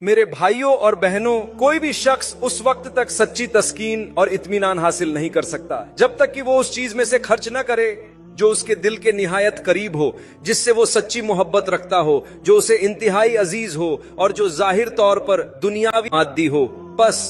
मेरे भाइयों और बहनों, कोई भी शख्स उस वक्त तक सच्ची तस्कीन और इत्मीनान हासिल नहीं कर सकता जब तक कि वो उस चीज में से खर्च न करे जो उसके दिल के निहायत करीब हो, जिससे वो सच्ची मोहब्बत रखता हो, जो उसे इंतहाई अजीज हो और जो जाहिर तौर पर दुनियावी मादी हो। बस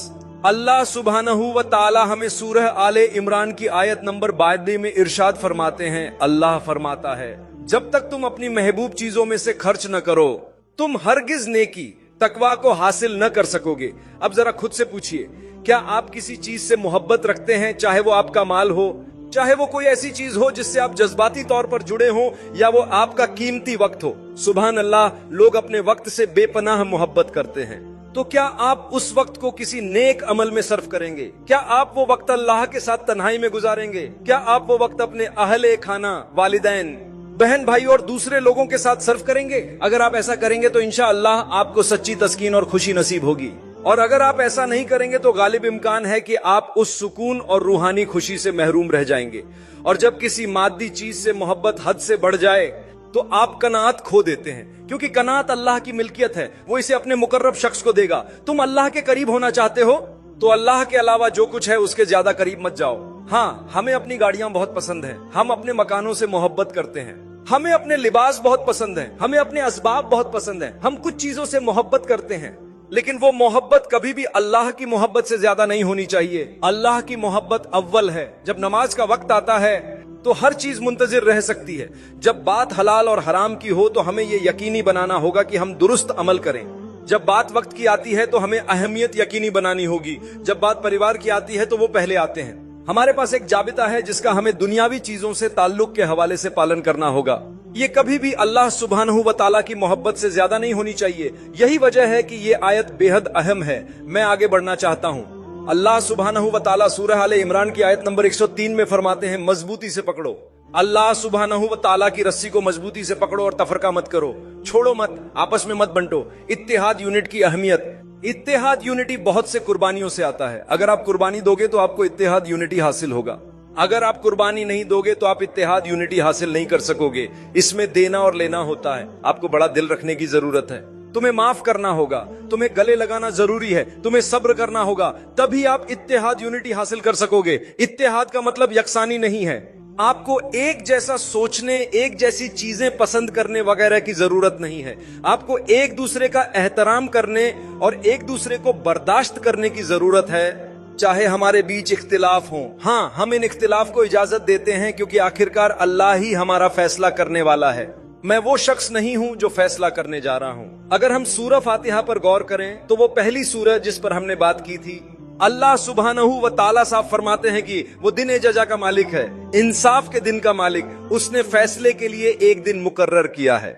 अल्लाह सुब्हानहू व ताला हमें सूरह आले इमरान की आयत नंबर 22 में इरशाद फरमाते हैं। अल्लाह फरमाता है, जब तक तुम अपनी महबूब चीजों में से खर्च न करो, तुम हरगिज नेकी तकवा को हासिल न कर सकोगे। अब जरा खुद से पूछिए, क्या आप किसी चीज से मोहब्बत रखते हैं, चाहे वो आपका माल हो, चाहे वो कोई ऐसी चीज हो जिससे आप जज्बाती तौर पर जुड़े हो, या वो आपका कीमती वक्त हो। सुभान अल्लाह, लोग अपने वक्त से बेपनाह मोहब्बत करते हैं। तो क्या आप उस वक्त को किसी नेक अमल में सर्फ करेंगे? क्या आप वो वक्त अल्लाह के साथ तन्हाई में गुजारेंगे? क्या आप वो वक्त अपने अहले खाना, वालिदैन, बहन भाई और दूसरे लोगों के साथ सर्व करेंगे? अगर आप ऐसा करेंगे तो इंशाअल्लाह आपको सच्ची तस्कीन और खुशी नसीब होगी। और अगर आप ऐसा नहीं करेंगे तो गालिब इम्कान है कि आप उस सुकून और रूहानी खुशी से महरूम रह जाएंगे। और जब किसी मादी चीज से मोहब्बत हद से बढ़ जाए तो आप कनात खो देते हैं, क्योंकि कनात अल्लाह की मिल्कियत है, वो इसे अपने मुकर्रब शख्स को देगा। तुम अल्लाह के करीब होना चाहते हो तो अल्लाह के अलावा जो कुछ है उसके ज्यादा करीब मत जाओ। हाँ, हमें अपनी गाड़ियां बहुत पसंद हैं, हम अपने मकानों से मोहब्बत करते हैं, हमें अपने लिबास बहुत पसंद है, हमें अपने असबाब बहुत पसंद है, हम कुछ चीजों से मोहब्बत करते हैं, लेकिन वो मोहब्बत कभी भी अल्लाह की मोहब्बत से ज्यादा नहीं होनी चाहिए। अल्लाह की मोहब्बत अव्वल है। जब नमाज का वक्त आता है तो हर चीज मुंतजिर रह सकती है। जब बात हलाल और हराम की हो तो हमें ये यकीनी बनाना होगा कि हम दुरुस्त अमल करें। जब बात वक्त की आती है तो हमें अहमियत यकीनी बनानी होगी। जब बात परिवार की आती है तो वो पहले आते हैं। हमारे पास एक जाबिता है जिसका हमें दुनियावी चीजों से ताल्लुक के हवाले से पालन करना होगा। ये कभी भी अल्लाह सुब्हानहू व ताला की मोहब्बत से ज्यादा नहीं होनी चाहिए। यही वजह है कि ये आयत बेहद अहम है। मैं आगे बढ़ना चाहता हूँ। अल्लाह सुब्हानहू व ताला सूरह आले इमरान की आयत नंबर 103 में फरमाते हैं, मजबूती से पकड़ो। अल्लाह सुब्हानहू व ताला की रस्सी को मजबूती से पकड़ो और तफरका मत करो, छोड़ो मत, आपस में मत बंटो। इत्तेहाद यूनिट की अहमियत। इत्तेहाद यूनिटी बहुत से कुर्बानियों से आता है। अगर आप कुर्बानी दोगे तो आपको इत्तेहाद यूनिटी हासिल होगा। अगर आप कुर्बानी नहीं दोगे तो आप इत्तेहाद यूनिटी हासिल नहीं कर सकोगे। इसमें देना और लेना होता है। आपको बड़ा दिल रखने की जरूरत है। तुम्हें माफ करना होगा, तुम्हें गले लगाना जरूरी है, तुम्हें सब्र करना होगा, तभी आप इत्तेहाद यूनिटी हासिल कर सकोगे। इत्तेहाद का मतलब यकसानी नहीं है। आपको एक जैसा सोचने, एक जैसी चीजें पसंद करने वगैरह की जरूरत नहीं है। आपको एक दूसरे का एहतराम करने और एक दूसरे को बर्दाश्त करने की जरूरत है, चाहे हमारे बीच इख्तिलाफ हो। हाँ, हम इन इख्तिलाफ को इजाजत देते हैं क्योंकि आखिरकार अल्लाह ही हमारा फैसला करने वाला है। मैं वो शख्स नहीं हूँ जो फैसला करने जा रहा हूँ। अगर हम सूरह फातिहा पर गौर करें तो वो पहली सूरह जिस पर हमने बात की थी, अल्लाह सुब्हानहू व ताला साफ फरमाते हैं कि वो दिन जजा का मालिक है, इंसाफ के दिन का मालिक। उसने फैसले के लिए एक दिन मुकर्रर किया है।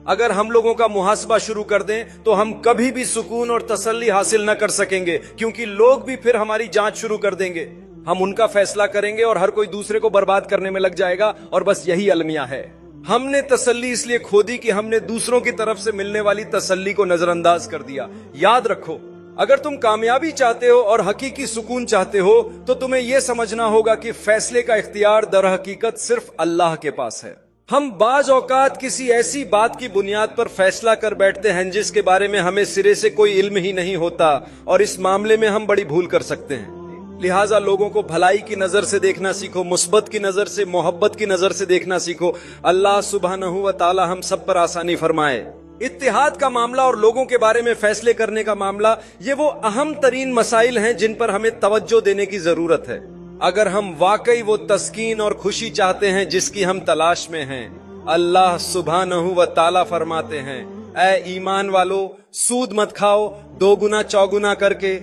अगर हम लोगों का मुहासबा शुरू कर दें तो हम कभी भी सुकून और तसल्ली हासिल न कर सकेंगे, क्योंकि लोग भी फिर हमारी जांच शुरू कर देंगे। हम उनका फैसला करेंगे और हर कोई दूसरे को बर्बाद करने में लग जाएगा। और बस यही अलमिया है। हमने तसल्ली इसलिए खो दी कि हमने दूसरों की तरफ से मिलने वाली तसल्ली को नजरअंदाज कर दिया। याद रखो, अगर तुम कामयाबी चाहते हो और हकीकी सुकून चाहते हो तो तुम्हें यह समझना होगा कि फैसले का इख्तियार दर हकीकत सिर्फ अल्लाह के पास है। हम बाज औकात किसी ऐसी बात की बुनियाद पर फैसला कर बैठते हैं जिसके बारे में हमें सिरे से कोई इल्म ही नहीं होता, और इस मामले में हम बड़ी भूल कर सकते हैं। लिहाजा लोगों को भलाई की नजर से देखना सीखो, मुस्बत की नजर से, मोहब्बत की नजर से देखना सीखो। अल्लाह सुब्हानहू व ताला हम सब पर आसानी फरमाए। इत्तेहाद का मामला और लोगों के बारे में फैसले करने का मामला, ये वो अहम तरीन मसाइल हैं जिन पर हमें तवज्जो देने की जरूरत है। अगर हम वाकई वो तस्कीन और खुशी चाहते हैं जिसकी हम तलाश में हैं। अल्लाह सुब्हानहू व ताला फरमाते हैं, ऐ ईमान वालो, सूद मत खाओ, दोगुना चौगुना करके।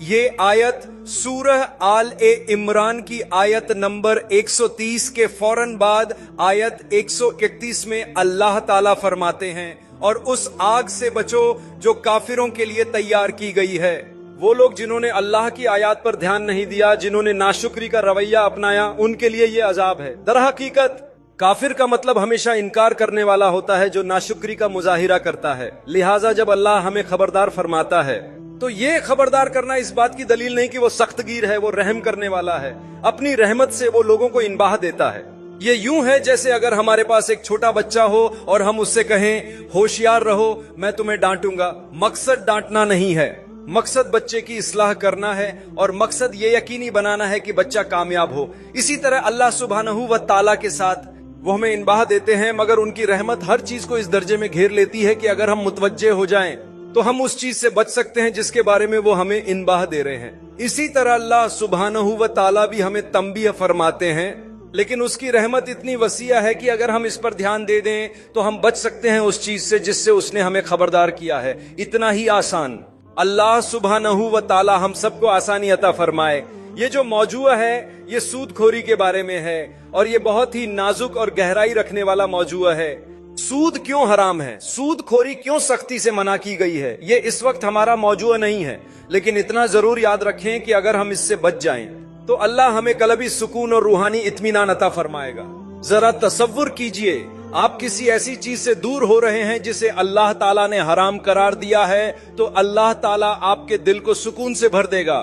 ये आयत सूरह आल ए इमरान की आयत नंबर 130 के फौरन बाद आयत 131 में अल्लाह ताला फरमाते हैं, और उस आग से बचो जो काफिरों के लिए तैयार की गई है। वो लोग जिन्होंने अल्लाह की आयत पर ध्यान नहीं दिया, जिन्होंने नाशुक्री का रवैया अपनाया, उनके लिए ये अजाब है। दरहकीकत काफिर का मतलब हमेशा इनकार करने वाला होता है जो नाशुक्री का मुजाहिरा करता है। लिहाजा जब अल्लाह हमें खबरदार फरमाता है तो ये खबरदार करना इस बात की दलील नहीं कि वो सख्तगीर है, वो रहम करने वाला है। अपनी रहमत से वो लोगों को इनबाह देता है। ये यूं है जैसे अगर हमारे पास एक छोटा बच्चा हो और हम उससे कहें होशियार रहो, मैं तुम्हें डांटूंगा। मकसद डांटना नहीं है, मकसद बच्चे की इस्लाह करना है और मकसद ये यकीनी बनाना है कि बच्चा कामयाब हो। इसी तरह अल्लाह सुब्हानहू व ताला के साथ वो हमें इनबाह देते हैं, मगर उनकी रहमत हर चीज को इस दर्जे में घेर लेती है कि अगर हम मुतवज्जे हो जाएं तो हम उस चीज से बच सकते हैं जिसके बारे में वो हमें इनबाह दे रहे हैं। इसी तरह अल्लाह सुब्हानहू व ताला भी हमें तंबीह फरमाते हैं, लेकिन उसकी रहमत इतनी वसीया है कि अगर हम इस पर ध्यान दे दें तो हम बच सकते हैं उस चीज से जिससे उसने हमें खबरदार किया है। इतना ही आसान। अल्लाह सुब्हानहू व ताला हम सबको आसानी अता फरमाए। ये जो मौजूआ है ये सूदखोरी के बारे में है और ये बहुत ही नाजुक और गहराई रखने वाला मौजूआ है। सूद क्यों हराम है, सूदखोरी क्यों सख्ती से मना की गई है, ये इस वक्त हमारा मौजूआ नहीं है, लेकिन इतना जरूर याद रखें कि अगर हम इससे बच जाएं तो अल्लाह हमें कल्बी सुकून और रूहानी इत्मीनान अता फरमाएगा। जरा तसव्वुर कीजिए, आप किसी ऐसी चीज से दूर हो रहे हैं जिसे अल्लाह ताला ने हराम करार दिया है, तो अल्लाह ताला आपके दिल को सुकून से भर देगा।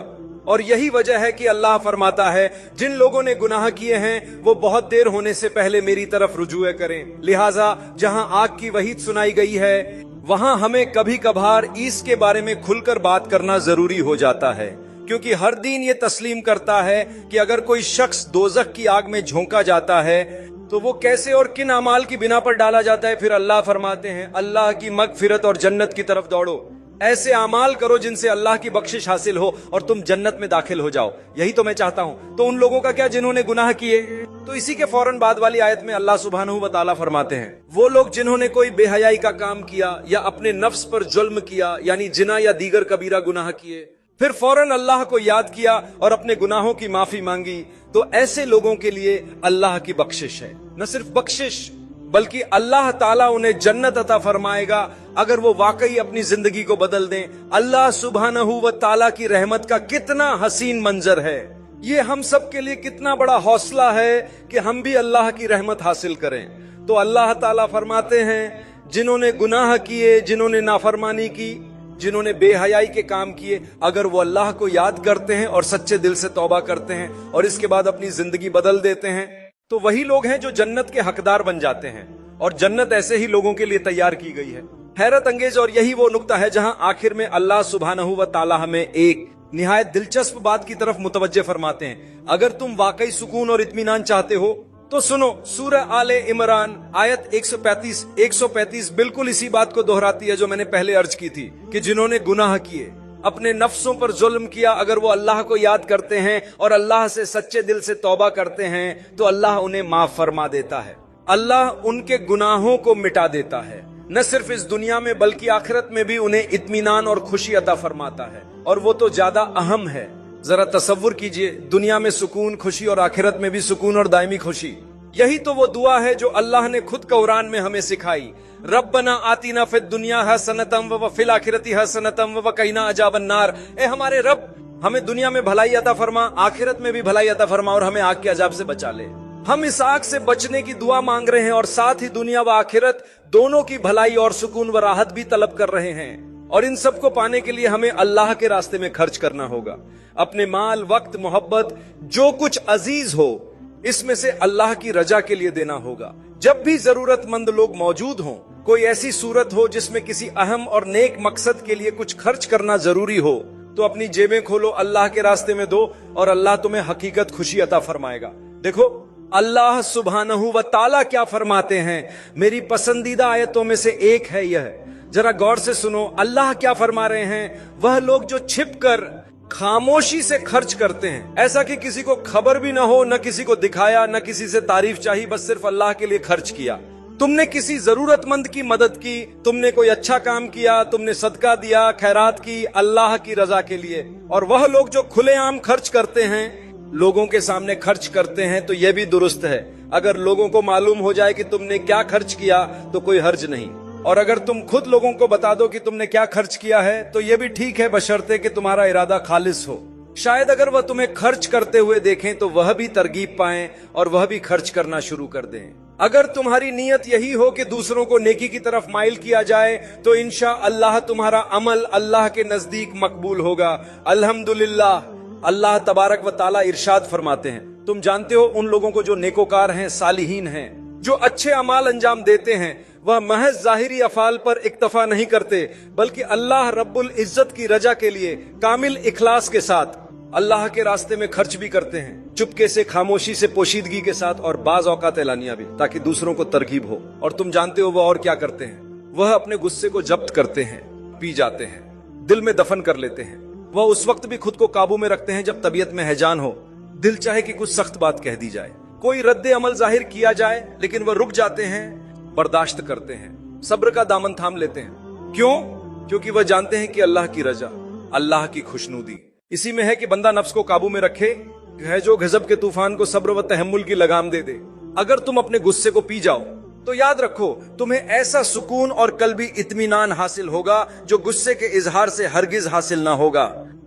और यही वजह है कि अल्लाह फरमाता है जिन लोगों ने गुनाह किए हैं वो बहुत देर होने से पहले मेरी तरफ रुजुए करें। लिहाजा जहां आग की वहीद सुनाई गई है वहां हमें कभी कभार इसके बारे में खुलकर बात करना जरूरी हो जाता है, क्योंकि हर दीन ये तस्लीम करता है कि अगर कोई शख्स दोजख की आग में झोंका जाता है तो वो कैसे और किन अमाल की बिना पर डाला जाता है। फिर अल्लाह फरमाते हैं अल्लाह की मगफिरत और जन्नत की तरफ दौड़ो, ऐसे अमाल करो जिनसे अल्लाह की बख्शिश हासिल हो और तुम जन्नत में दाखिल हो जाओ। यही तो मैं चाहता हूँ। तो उन लोगों का क्या जिन्होंने गुनाह किए? तो इसी के फौरन बाद वाली आयत में अल्लाह सुब्हानहू व ताला फरमाते हैं वो लोग जिन्होंने कोई बेहयाई का काम किया या अपने नफ्स पर जुल्म किया, यानी जिना या दीगर कबीरा गुनाह किए, फिर फौरन अल्लाह को याद किया और अपने गुनाहों की माफी मांगी, तो ऐसे लोगों के लिए अल्लाह की बख्शिश है। न सिर्फ बख्शिश बल्कि अल्लाह ताला उन्हें जन्नत अता फरमाएगा अगर वो वाकई अपनी जिंदगी को बदल दें। अल्लाह सुब्हानहू व ताला की रहमत का कितना हसीन मंजर है। ये हम सब के लिए कितना बड़ा हौसला है कि हम भी अल्लाह की रहमत हासिल करें। तो अल्लाह ताला फरमाते हैं जिन्होंने गुनाह किए, जिन्होंने नाफरमानी की, जिन्होंने बेहयाई के काम किए, अगर वो अल्लाह को याद करते हैं और सच्चे दिल से तौबा करते हैं और इसके बाद अपनी जिंदगी बदल देते हैं, तो वही लोग हैं जो जन्नत के हकदार बन जाते हैं। और जन्नत ऐसे ही लोगों के लिए तैयार की गई है। हैरत अंगेज और यही वो नुक्ता है जहां आखिर में अल्लाह सुब्हानहू व ताला हमें एक निहायत दिलचस्प बात की तरफ मुतवज्जे फरमाते हैं। अगर तुम वाकई सुकून और इत्मीनान चाहते हो तो सुनो, सूरह आले इमरान आयत 135 बिल्कुल इसी बात को दोहराती है जो मैंने पहले अर्ज की थी कि जिन्होंने गुनाह किए, अपने नफ्सों पर जुल्म किया, अगर वो अल्लाह को याद करते हैं और अल्लाह से सच्चे दिल से तौबा करते हैं तो अल्लाह उन्हें माफ फरमा देता है। अल्लाह उनके गुनाहों को मिटा देता है। न सिर्फ इस दुनिया में बल्कि आखिरत में भी उन्हें इत्मीनान और खुशी अता फरमाता है, और वो तो ज्यादा अहम है। जरा तसव्वुर कीजिए, दुनिया में सुकून, खुशी और आखिरत में भी सुकून और दायमी खुशी। यही तो वो दुआ है जो अल्लाह ने खुद कुरान में हमें सिखाई। रब्बना आतिना फिद दुनिया हसनतम व फिल आखिरती हसनतम व क़िना अजाबन नार। ए हमारे रब, हमें दुनिया में भलाई अता फरमा, आखिरत में भी भलाई अता फरमा और हमें आग के अजाब से बचा ले। हम इस आग से बचने की दुआ मांग रहे हैं और साथ ही दुनिया व आखिरत दोनों की भलाई और सुकून व राहत भी तलब कर रहे हैं। और इन सब को पाने के लिए हमें अल्लाह के रास्ते में खर्च करना होगा। अपने माल, वक्त, मोहब्बत, जो कुछ अजीज हो, इसमें से अल्लाह की रजा के लिए देना होगा। जब भी जरूरतमंद लोग मौजूद हों, कोई ऐसी सूरत हो जिसमें किसी अहम और नेक मकसद के लिए कुछ खर्च करना जरूरी हो, तो अपनी जेबें खोलो, अल्लाह के रास्ते में दो और अल्लाह तुम्हें हकीकत खुशी अता फरमाएगा। देखो अल्लाह सुब्हानहू व ताला क्या फरमाते हैं। मेरी पसंदीदा आयतों में से एक है यह, जरा गौर से सुनो। अल्लाह क्या फरमा रहे हैं, वह लोग जो छिपकर खामोशी से खर्च करते हैं, ऐसा कि किसी को खबर भी ना हो, न किसी को दिखाया, न किसी से तारीफ चाहिए, बस सिर्फ अल्लाह के लिए खर्च किया। तुमने किसी जरूरतमंद की मदद की, तुमने कोई अच्छा काम किया, तुमने सदका दिया, खैरात की, अल्लाह की रजा के लिए। और वह लोग जो खुलेआम खर्च करते हैं, लोगों के सामने खर्च करते हैं, तो यह भी दुरुस्त है। अगर लोगों को मालूम हो जाए कि तुमने क्या खर्च किया तो कोई हर्ज नहीं, और अगर तुम खुद लोगों को बता दो कि तुमने क्या खर्च किया है तो यह भी ठीक है, बशर्ते कि तुम्हारा इरादा खालिस हो। शायद अगर वह तुम्हें खर्च करते हुए देखें तो वह भी तरगीब पाएं और वह भी खर्च करना शुरू कर दें। अगर तुम्हारी नीयत यही हो कि दूसरों को नेकी की तरफ माइल किया जाए तो इंशाअल्लाह तुम्हारा अमल अल्लाह के नजदीक मकबूल होगा। अल्हम्दुलिल्लाह। अल्लाह तबारक व ताला इरशाद फरमाते हैं, तुम जानते हो उन लोगों को जो नेकोकार हैं, सालिहीन हैं, जो अच्छे अमाल अंजाम देते हैं, वह महज जाहिरी अफाल पर इक्तफा नहीं करते, बल्कि अल्लाह रब्बुल इज्जत की रजा के लिए कामिल इखलास के साथ अल्लाह के रास्ते में खर्च भी करते हैं, चुपके से, खामोशी से, पोशीदगी के साथ, और बाज औकात एलानिया भी, ताकि दूसरों को तरगीब हो। और तुम जानते हो वह और क्या करते हैं? वह अपने गुस्से को जब्त करते हैं, पी जाते हैं, दिल में दफन कर लेते हैं। वह उस वक्त भी खुद को काबू में रखते हैं जब तबीयत में हैजान हो, दिल चाहे कि कुछ सख्त बात कह दी जाए, कोई रद्दे अमल जाहिर किया जाए, लेकिन वह रुक जाते हैं, बर्दाश्त करते हैं, सब्र का दामन थाम लेते हैं। क्यों? क्योंकि वह जानते हैं कि अल्लाह की रजा, अल्लाह की खुशनुदी इसी में है कि बंदा नफ्स को काबू में रखे, है जो गजब के तूफान को सब्र व तहम्मुल की लगाम दे दे। अगर तुम अपने गुस्से को पी जाओ तो याद रखो तुम्हें ऐसा सुकून और कल्बी इत्मीनान हासिल होगा जो गुस्से के इजहार से हरगिज हासिल ना होगा।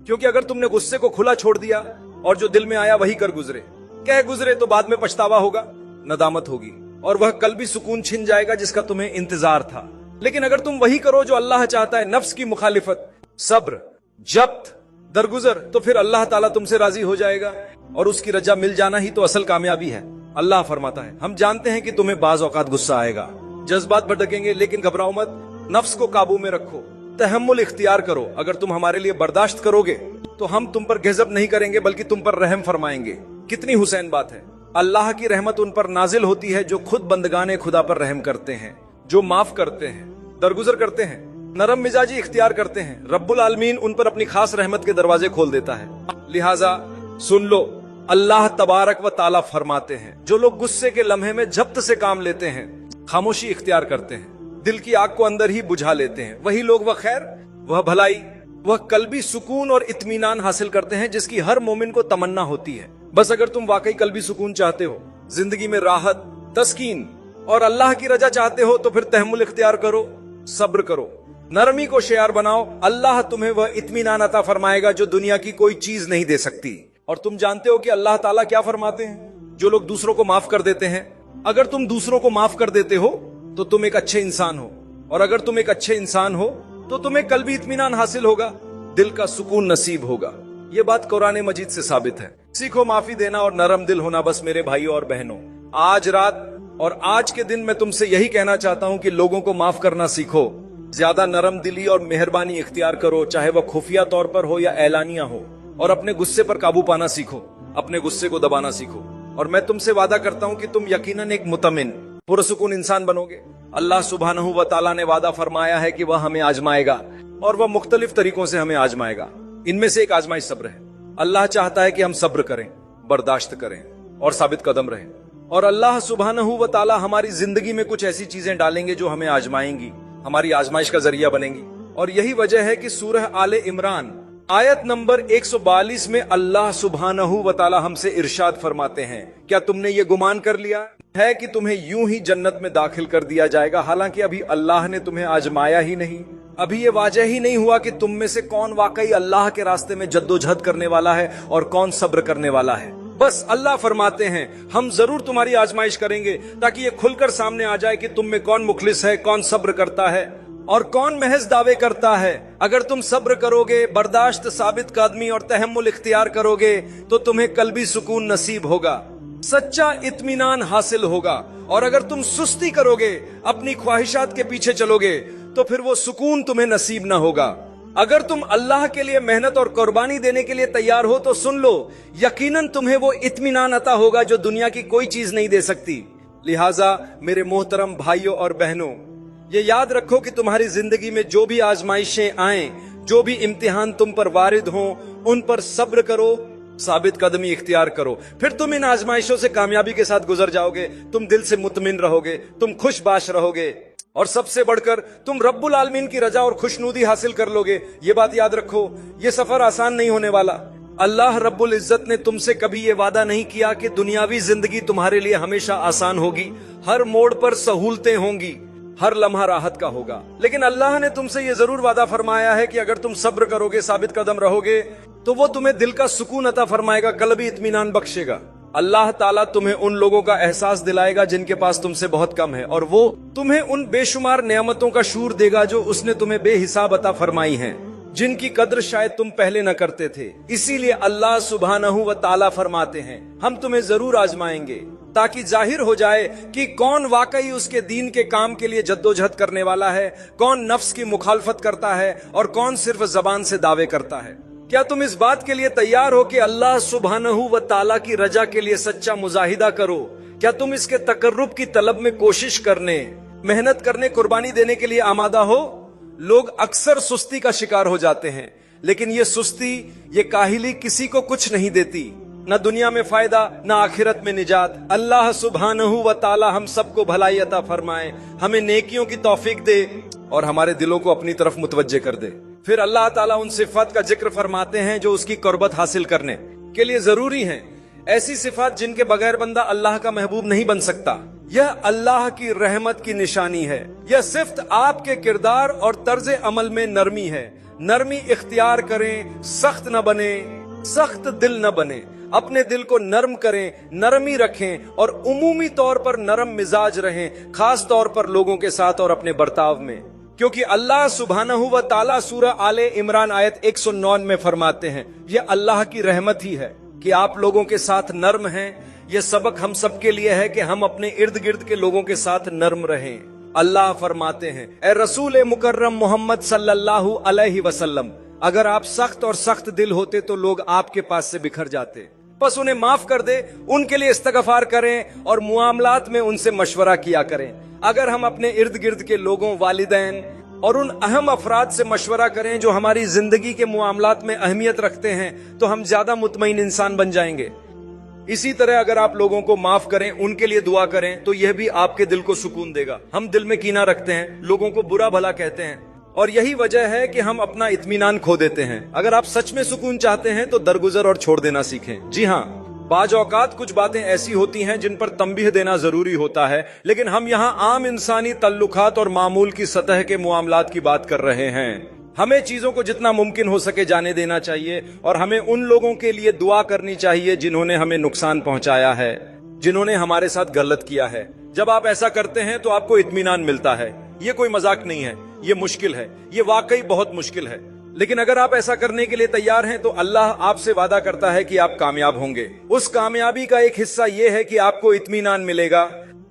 क्योंकि अगर तुमने गुस्से को खुला छोड़ दिया और जो दिल में आया वही कर गुजरे, कह गुजरे, तो बाद में पछतावा होगा, नदामत होगी, और वह कल्बी सुकून छिन जाएगा जिसका तुम्हें इंतजार था। लेकिन अगर तुम वही करो जो अल्लाह चाहता है, नफ्स की मुखालिफत, सब्र, जब्त, दरगुजर, तो फिर अल्लाह ताला तुमसे राजी हो जाएगा, और उसकी रजा मिल जाना ही तो असल कामयाबी है। अल्लाह फरमाता है, हम जानते हैं कि तुम्हें बाज औकात गुस्सा आएगा, जज्बात भटकेंगे, लेकिन घबराओ मत, नफ्स को काबू में रखो, तहम्मुल इख्तियार करो। अगर तुम हमारे लिए बर्दाश्त करोगे तो हम तुम पर गजब नहीं करेंगे, बल्कि तुम पर रहम फरमाएंगे। कितनी हुसैन बात है। अल्लाह की रहमत उन पर नाजिल होती है जो खुद बंदगाने खुदा पर रहम करते हैं, जो माफ करते हैं, दरगुजर करते हैं, नरम मिजाजी इख्तियार करते हैं। रब्बुल आलमीन उन पर अपनी खास रहमत के दरवाजे खोल देता है। लिहाजा सुन लो, अल्लाह तबारक व ताला फरमाते हैं, जो लोग गुस्से के लम्हे में जब्त से काम लेते हैं, खामोशी इख्तियार करते हैं, दिल की आग को अंदर ही बुझा लेते हैं, वही लोग वह खैर, वह भलाई, वह कल्बी सुकून और इत्मीनान हासिल करते हैं जिसकी हर मोमिन को तमन्ना होती है। बस अगर तुम वाकई कल्बी सुकून चाहते हो, जिंदगी में राहत, तस्कीन और अल्लाह की रजा चाहते हो, तो फिर तहम्मुल इख्तियार करो, सब्र करो, नरमी को शेयार बनाओ। अल्लाह तुम्हें वह इत्मीनान अता फरमाएगा जो दुनिया की कोई चीज नहीं दे सकती। और तुम जानते हो कि अल्लाह ताला क्या फरमाते हैं? जो लोग दूसरों को माफ कर देते हैं, अगर तुम दूसरों को माफ कर देते हो तो तुम एक अच्छे इंसान हो, और अगर तुम एक अच्छे इंसान हो तो तुम्हें कल्बी इत्मीनान हासिल होगा, दिल का सुकून नसीब होगा। ये बात कुरान मजीद से साबित है। सीखो माफी देना और नरम दिल होना। बस मेरे भाइयों और बहनों, आज रात और आज के दिन मैं तुमसे यही कहना चाहता हूं कि लोगों को माफ करना सीखो, ज्यादा नरम दिली और मेहरबानी इख्तियार करो, चाहे वह खुफिया तौर पर हो या एलानिया हो, और अपने गुस्से पर काबू पाना सीखो, अपने गुस्से को दबाना सीखो। और मैं तुमसे वादा करता हूं कि तुम यकीनन एक मुतमिन, पुरसुकून इंसान बनोगे। अल्लाह सुब्हानहू व तआला ने वादा फरमाया है कि वह हमें आजमाएगा, और वह मुख्तलिफ तरीकों से हमें आजमाएगा। इनमें से एक आजमाइश सब्र है। अल्लाह चाहता है कि हम सब्र करें, बर्दाश्त करें और साबित कदम रहें। और अल्लाह सुब्हानहू व तआला हमारी जिंदगी में कुछ ऐसी चीजें डालेंगे जो हमें आजमाएंगी, हमारी आजमाइश का जरिया बनेंगी। और यही वजह है कि सूरह आले इमरान आयत नंबर 142 में अल्लाह सुब्हानहू व तआला हमसे इरशाद फरमाते हैं, क्या तुमने ये गुमान कर लिया है कि तुम्हें यूं ही जन्नत में दाखिल कर दिया जाएगा, हालांकि अभी अल्लाह ने तुम्हें आजमाया ही नहीं। अभी ये वाजह ही नहीं हुआ कि तुम में से कौन वाकई अल्लाह के रास्ते में जद्दोजहद करने वाला है और कौन सब्र करने वाला है। बस अल्लाह फरमाते हैं, हम जरूर तुम्हारी आजमाइश करेंगे ताकि ये खुलकर सामने आ जाए कि तुम में कौन मुखलिस है, कौन सब्र करता है और कौन महज दावे करता है। अगर तुम सब्र करोगे, बर्दाश्त, साबित कदमी और तहम्मुल इख्तियार करोगे तो तुम्हें कल्बी सुकून नसीब होगा, सच्चा इत्मीनान हासिल होगा। और अगर तुम सुस्ती करोगे, अपनी ख्वाहिशात के पीछे चलोगे, तो फिर वो सुकून तुम्हें नसीब ना होगा। अगर तुम अल्लाह के लिए मेहनत और कुर्बानी देने के लिए तैयार हो तो सुन लो, यकीनन तुम्हें वो इत्मीनान अता होगा जो दुनिया की कोई चीज नहीं दे सकती। लिहाजा मेरे मोहतरम भाइयों और बहनों, ये याद रखो कि तुम्हारी जिंदगी में जो भी आजमाइशें आएं, जो भी इम्तिहान तुम पर वारिद हों, उन पर सब्र करो, साबित कदमी इख्तियार करो। फिर तुम इन आजमाइशों से कामयाबी के साथ गुजर जाओगे, तुम दिल से मुतमिन रहोगे, तुम खुशबाश रहोगे, और सबसे बढ़कर तुम रब्बुल आलमीन की रजा और खुशनूदी हासिल कर लोगे। ये बात याद रखो, ये सफर आसान नहीं होने वाला। अल्लाह रब्बुल इज्जत ने तुमसे कभी ये वादा नहीं किया कि दुनियावी जिंदगी तुम्हारे लिए हमेशा आसान होगी, हर मोड़ पर सहूलतें होंगी, हर लम्हा राहत का होगा। लेकिन अल्लाह ने तुमसे ये जरूर वादा फरमाया है कि अगर तुम सब्र करोगे, साबित कदम रहोगे, तो वो तुम्हें दिल का सुकून अता फरमाएगा, कल्बी इत्मीनान बख्शेगा। अल्लाह ताला तुम्हें उन लोगों का एहसास दिलाएगा जिनके पास तुमसे बहुत कम है, और वो तुम्हें उन बेशुमार नेमतों का शूर देगा जो उसने तुम्हें बेहिसाब अता फरमाई हैं। जिनकी कद्र शायद तुम पहले न करते थे। इसीलिए अल्लाह सुब्हानहू व ताला फरमाते हैं, हम तुम्हें जरूर आजमाएंगे ताकि जाहिर हो जाए कि कौन वाकई उसके दीन के काम के लिए जद्दोजहद करने वाला है, कौन नफ्स की मुखालफत करता है और कौन सिर्फ जबान से दावे करता है। क्या तुम इस बात के लिए तैयार हो कि अल्लाह सुब्हानहू व ताला की रजा के लिए सच्चा मुजाहिदा करो? क्या तुम इसके तकर्रुब की तलब में कोशिश करने, मेहनत करने, कुर्बानी देने के लिए आमादा हो? लोग अक्सर सुस्ती का शिकार हो जाते हैं, लेकिन ये सुस्ती, ये काहिली किसी को कुछ नहीं देती, न दुनिया में फायदा न आखिरत में निजात। अल्लाह सुब्हानहू व ताला हम सबको भलाई अता फरमाए, हमें नेकियों की तौफीक दे और हमारे दिलों को अपनी तरफ मुतवज्जे कर दे। फिर अल्लाह ताला उन सिफात का जिक्र फरमाते हैं जो उसकी कुर्बत हासिल करने के लिए जरूरी हैं। ऐसी सिफात जिनके बगैर बंदा अल्लाह का महबूब नहीं बन सकता। यह अल्लाह की रहमत की निशानी है। यह सिर्फ आपके किरदार और तर्ज अमल में नरमी है। नरमी इख्तियार करें, सख्त न बने, सख्त दिल न बने। अपने दिल को नरम करें, नरमी रखें और उमूमी तौर पर नरम मिजाज रहें, खास तौर पर लोगों के साथ और अपने बर्ताव में। क्योंकि अल्लाह सुब्हानहू व ताला सूरह आले इमरान आयत 109 में फरमाते हैं, यह अल्लाह की रहमत ही है कि आप लोगों के साथ नर्म हैं। यह सबक हम सब के लिए है कि हम अपने इर्द गिर्द के लोगों के साथ नर्म रहें। अल्लाह फरमाते हैं, ए रसूल मुकर्रम मोहम्मद सल्लल्लाहु अलैहि वसल्लम, अगर आप सख्त और सख्त दिल होते तो लोग आपके पास से बिखर जाते। बस उन्हें माफ कर दे, उनके लिए इस्तगफार करें और मुआमलात में उनसे मशवरा किया करें। अगर हम अपने इर्द गिर्द के लोगों, वालिदैन और उन अहम अफराद से मशवरा करें जो हमारी जिंदगी के मुआमलात में अहमियत रखते हैं, तो हम ज्यादा मुतमईन इंसान बन जाएंगे। इसी तरह अगर आप लोगों को माफ करें, उनके लिए दुआ करें, तो यह भी आपके दिल को सुकून देगा। हम दिल में कीना रखते हैं, लोगों को बुरा भला कहते हैं और यही वजह है कि हम अपना इत्मीनान खो देते हैं। अगर आप सच में सुकून चाहते हैं तो दरगुजर और छोड़ देना सीखें। जी हाँ, बाज औकात कुछ बातें ऐसी होती हैं जिन पर तंबीह देना जरूरी होता है, लेकिन हम यहाँ आम इंसानी तल्लुकात और मामूल की सतह के मुआमलात की बात कर रहे हैं। हमें चीजों को जितना मुमकिन हो सके जाने देना चाहिए और हमें उन लोगों के लिए दुआ करनी चाहिए जिन्होंने हमें नुकसान पहुंचाया है, जिन्होंने हमारे साथ गलत किया है। जब आप ऐसा करते हैं तो आपको इत्मीनान मिलता है। ये कोई मजाक नहीं है, ये मुश्किल है, ये वाकई बहुत मुश्किल है, लेकिन अगर आप ऐसा करने के लिए तैयार हैं तो अल्लाह आपसे वादा करता है कि आप कामयाब होंगे। उस कामयाबी का एक हिस्सा ये है कि आपको इत्मीनान मिलेगा,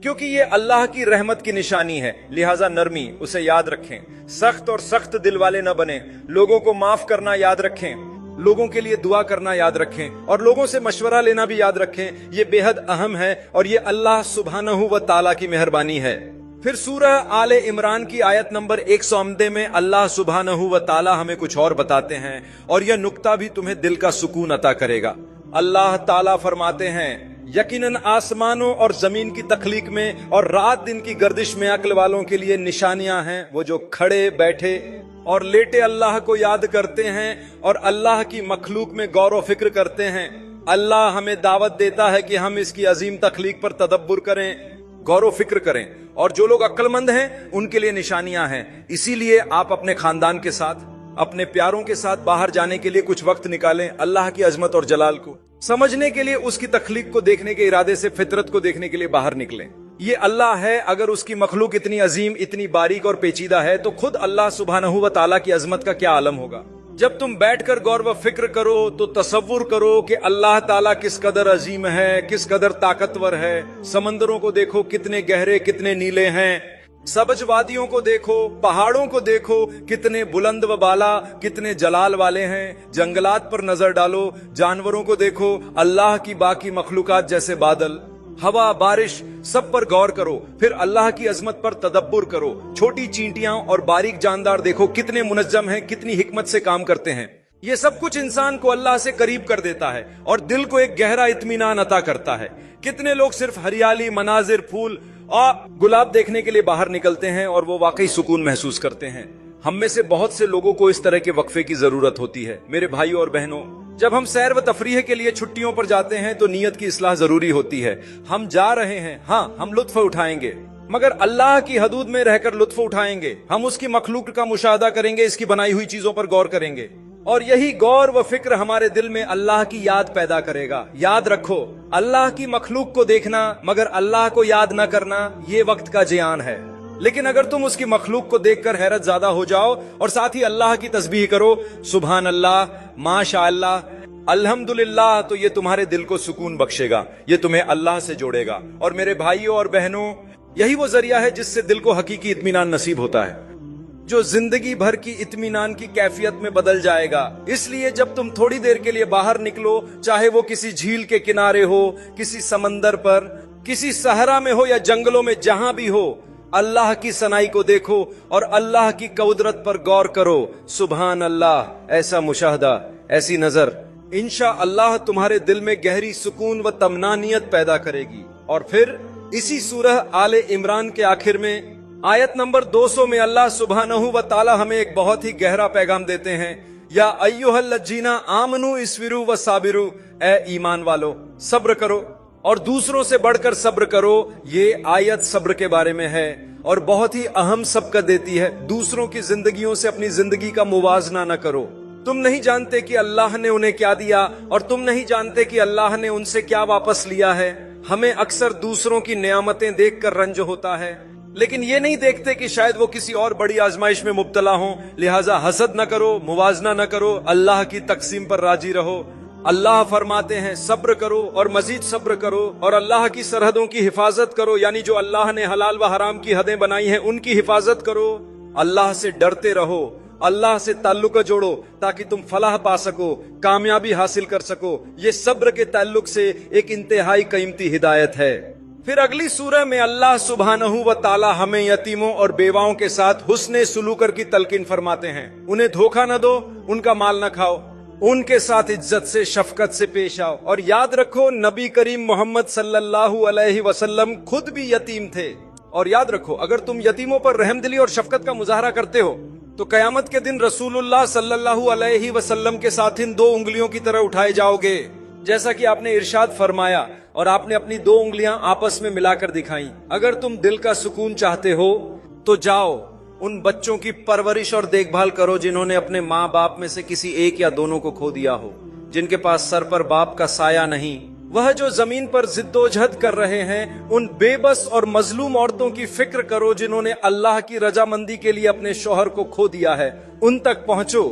क्योंकि ये अल्लाह की रहमत की निशानी है। लिहाजा नरमी, उसे याद रखें। सख्त और सख्त दिल वाले न बने। लोगों को माफ करना याद रखें, लोगों के लिए दुआ करना याद रखें और लोगों से मशवरा लेना भी याद रखें। ये बेहद अहम है और ये अल्लाह सुब्हानहू व ताला की मेहरबानी है। फिर सूरह आले इमरान की आयत नंबर 110 में अल्लाह सुब्हानहू व ताला हमें कुछ और बताते हैं और यह नुक्ता भी तुम्हें दिल का सुकून अता करेगा। अल्लाह ताला फरमाते हैं, यकीनन आसमानों और जमीन की तख्लीक में और रात दिन की गर्दिश में अक्ल वालों के लिए निशानियां हैं। वो जो खड़े, बैठे और लेटे अल्लाह को याद करते हैं और अल्लाह की मखलूक में गौर व फिक्र करते हैं। अल्लाह हमें दावत देता है कि हम इसकी अजीम तख्लीक पर तदब्बुर करें, गौर व फिक्र करें, और जो लोग अक्लमंद हैं उनके लिए निशानियां हैं। इसीलिए आप अपने खानदान के साथ, अपने प्यारों के साथ बाहर जाने के लिए कुछ वक्त निकालें। अल्लाह की अजमत और जलाल को समझने के लिए, उसकी तख्लीक को देखने के इरादे से फितरत को देखने के लिए बाहर निकलें। ये अल्लाह है। अगर उसकी मखलूक इतनी अजीम, इतनी बारीक और पेचीदा है तो खुद अल्लाह सुब्हानहू व ताला की अजमत का क्या आलम होगा। जब तुम बैठकर गौर व फिक्र करो तो तसव्वुर करो कि अल्लाह ताला किस कदर अजीम है, किस कदर ताकतवर है। समंदरों को देखो, कितने गहरे, कितने नीले हैं। सबज वादियों को देखो, पहाड़ों को देखो, कितने बुलंद व बाला, कितने जलाल वाले हैं। जंगलात पर नजर डालो, जानवरों को देखो, अल्लाह की बाकी मखलूकात जैसे बादल, हवा, बारिश, सब पर गौर करो। फिर अल्लाह की अजमत पर तदब्बुर करो। छोटी चींटियां और बारीक जानदार देखो, कितने मुनज्जम हैं, कितनी हिकमत से काम करते हैं। ये सब कुछ इंसान को अल्लाह से करीब कर देता है और दिल को एक गहरा इत्मीनान अता करता है। कितने लोग सिर्फ हरियाली, मनाजिर, फूल और गुलाब देखने के लिए बाहर निकलते हैं और वो वाकई सुकून महसूस करते हैं। हम में से बहुत से लोगों को इस तरह के वक्फे की जरूरत होती है। मेरे भाइयों और बहनों, जब हम सैर व तफरीह के लिए छुट्टियों पर जाते हैं तो नीयत की इस्लाह जरूरी होती है। हम जा रहे हैं, हाँ, हम लुत्फ उठाएंगे, मगर अल्लाह की हदूद में रहकर लुत्फ उठाएंगे। हम उसकी मखलूक का मुशाहदा करेंगे, इसकी बनाई हुई चीजों पर गौर करेंगे और यही गौर व फिक्र हमारे दिल में अल्लाह की याद पैदा करेगा। याद रखो, अल्लाह की मखलूक को देखना मगर अल्लाह को याद न करना, ये वक्त का जियान है। लेकिन अगर तुम उसकी मखलूक को देखकर हैरत ज़्यादा हो जाओ और साथ ही अल्लाह की तस्बीह करो, सुभान अल्लाह, माशा अल्लाह, अल्हम्दुलिल्लाह, तो ये तुम्हारे दिल को सुकून बख्शेगा, ये तुम्हें अल्लाह से जोड़ेगा। और मेरे भाइयों और बहनों, यही वो जरिया है जिससे दिल को हकीकी इत्मीनान नसीब होता है, जो जिंदगी भर की इत्मीनान की कैफियत में बदल जाएगा। इसलिए जब तुम थोड़ी देर के लिए बाहर निकलो, चाहे वो किसी झील के किनारे हो, किसी समंदर पर, किसी सहरा में हो या जंगलों में, जहां भी हो, अल्लाह की सनाई को देखो और अल्लाह की कुदरत पर गौर करो। सुभान अल्लाह, ऐसा मुशाहदा, ऐसी नजर इंशा अल्लाह तुम्हारे दिल में गहरी सुकून व तमनानियत पैदा करेगी। और फिर इसी सूरह आले इमरान के आखिर में आयत नंबर 200 में अल्लाह सुब्हानहू व ताला हमें एक बहुत ही गहरा पैगाम देते हैं, या अय्युहल्लज़ीना आमनू इस्बिरू व साबिरू, ए ईमान वालो, सब्र करो और दूसरों से बढ़कर सब्र करो। ये आयत सब्र के बारे में है और बहुत ही अहम सबक देती है। दूसरों की जिंदगियों से अपनी जिंदगी का मुवाजना न करो। तुम नहीं जानते कि अल्लाह ने उन्हें क्या दिया और तुम नहीं जानते कि अल्लाह ने उनसे क्या वापस लिया है। हमें अक्सर दूसरों की नियामतें देखकर रंज होता है, लेकिन ये नहीं देखते कि शायद वो किसी और बड़ी आजमाइश में मुब्तला हों। लिहाजा हसद न करो, मुवाजना न करो, अल्लाह की तकसीम पर राजी रहो। अल्लाह फरमाते हैं सब्र करो और मजीद सब्र करो और अल्लाह की सरहदों की हिफाजत करो, यानी जो अल्लाह ने हलाल व हराम की हदें बनाई हैं उनकी हिफाजत करो। अल्लाह से डरते रहो, अल्लाह से ताल्लुक जोड़ो ताकि तुम फलाह पा सको, कामयाबी हासिल कर सको। ये सब्र के ताल्लुक से एक इंतहाई कीमती हिदायत है। फिर अगली सूरह में अल्लाह सुब्हानहू व ताला हमें यतीमों और बेवाओं के साथ हुस्ने सुलूकर की तलकीन फरमाते हैं। उन्हें धोखा न दो, उनका माल न खाओ, उनके साथ इज्जत से शफकत से पेश आओ। और याद रखो, नबी करीम मोहम्मद सल्लल्लाहु अलैहि वसल्लम खुद भी यतीम थे। और याद रखो, अगर तुम यतीमों पर रहमदिली और शफकत का मुजाहरा करते हो तो कयामत के दिन रसूलुल्लाह सल्लल्लाहु अलैहि वसल्लम के साथ इन 2 उंगलियों की तरह उठाए जाओगे, जैसा कि आपने इरशाद फरमाया और आपने अपनी 2 उंगलियां आपस में मिलाकर दिखाई। अगर तुम दिल का सुकून चाहते हो तो जाओ उन बच्चों की परवरिश और देखभाल करो जिन्होंने अपने माँ बाप में से किसी एक या दोनों को खो दिया हो, जिनके पास सर पर बाप का साया नहीं। वह जो जमीन पर जिद्दोजहद कर रहे हैं, उन बेबस और मजलूम औरतों की फिक्र करो जिन्होंने अल्लाह की रजामंदी के लिए अपने शौहर को खो दिया है। उन तक पहुंचो,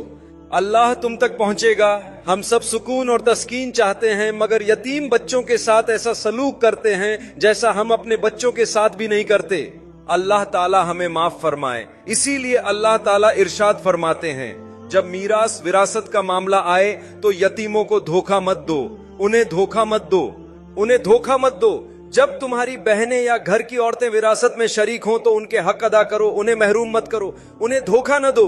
अल्लाह तुम तक पहुंचेगा। हम सब सुकून और तस्कीन चाहते हैं, मगर यतीम बच्चों के साथ ऐसा सलूक करते हैं जैसा हम अपने बच्चों के साथ भी नहीं करते। अल्लाह ताला हमें माफ फरमाए। इसीलिए अल्लाह ताला इरशाद फरमाते हैं, जब मीरास विरासत का मामला आए तो यतीमों को धोखा मत दो, उन्हें धोखा मत दो, उन्हें धोखा मत दो। जब तुम्हारी बहनें या घर की औरतें विरासत में शरीक हों तो उनके हक अदा करो, उन्हें महरूम मत करो, उन्हें धोखा न दो।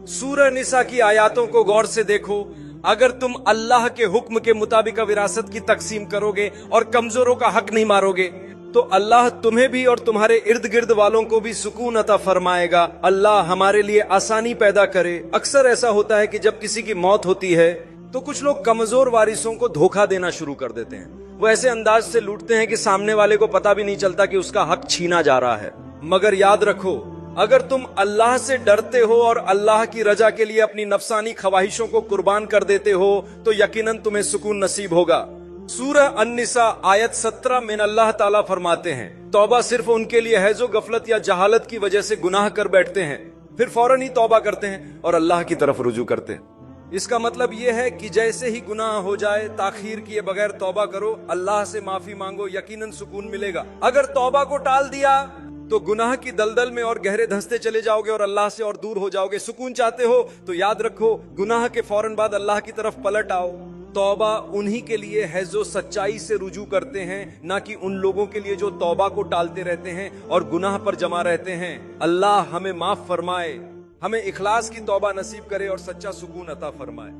सूरह निसा की आयतों को गौर से देखो। अगर तुम अल्लाह के हुक्म के मुताबिक विरासत की तकसीम करोगे और कमजोरों का हक नहीं मारोगे तो अल्लाह तुम्हें भी और तुम्हारे इर्द गिर्द वालों को भी सुकून अता फरमाएगा। अल्लाह हमारे लिए आसानी पैदा करे। अक्सर ऐसा होता है कि जब किसी की मौत होती है तो कुछ लोग कमजोर वारिसों को धोखा देना शुरू कर देते हैं। वो ऐसे अंदाज से लूटते हैं कि सामने वाले को पता भी नहीं चलता कि उसका हक छीना जा रहा है। मगर याद रखो, अगर तुम अल्लाह से डरते हो और अल्लाह की रजा के लिए अपनी नफसानी ख्वाहिशों को कुर्बान कर देते हो तो यकीनन तुम्हें सुकून नसीब होगा। सूरह अन-निसा आयत 17 में अल्लाह ताला फरमाते हैं, तौबा सिर्फ उनके लिए है जो गफलत या जहालत की वजह से गुनाह कर बैठते हैं, फिर फौरन ही तौबा करते हैं और अल्लाह की तरफ रुजू करते हैं। इसका मतलब यह है कि जैसे ही गुनाह हो जाए, ताखीर किए बगैर तौबा करो, अल्लाह से माफी मांगो, यकीनन सुकून मिलेगा। अगर तौबा को टाल दिया तो गुनाह की दलदल में और गहरे धंसते चले जाओगे और अल्लाह से और दूर हो जाओगे। सुकून चाहते हो तो याद रखो, गुनाह के फौरन बाद अल्लाह की तरफ पलट आओ। तौबा उन्हीं के लिए है जो सच्चाई से रुजू करते हैं, ना कि उन लोगों के लिए जो तौबा को टालते रहते हैं और गुनाह पर जमा रहते हैं। अल्लाह हमें माफ फरमाए, हमें इखलास की तौबा नसीब करे और सच्चा सुकून अता फरमाए।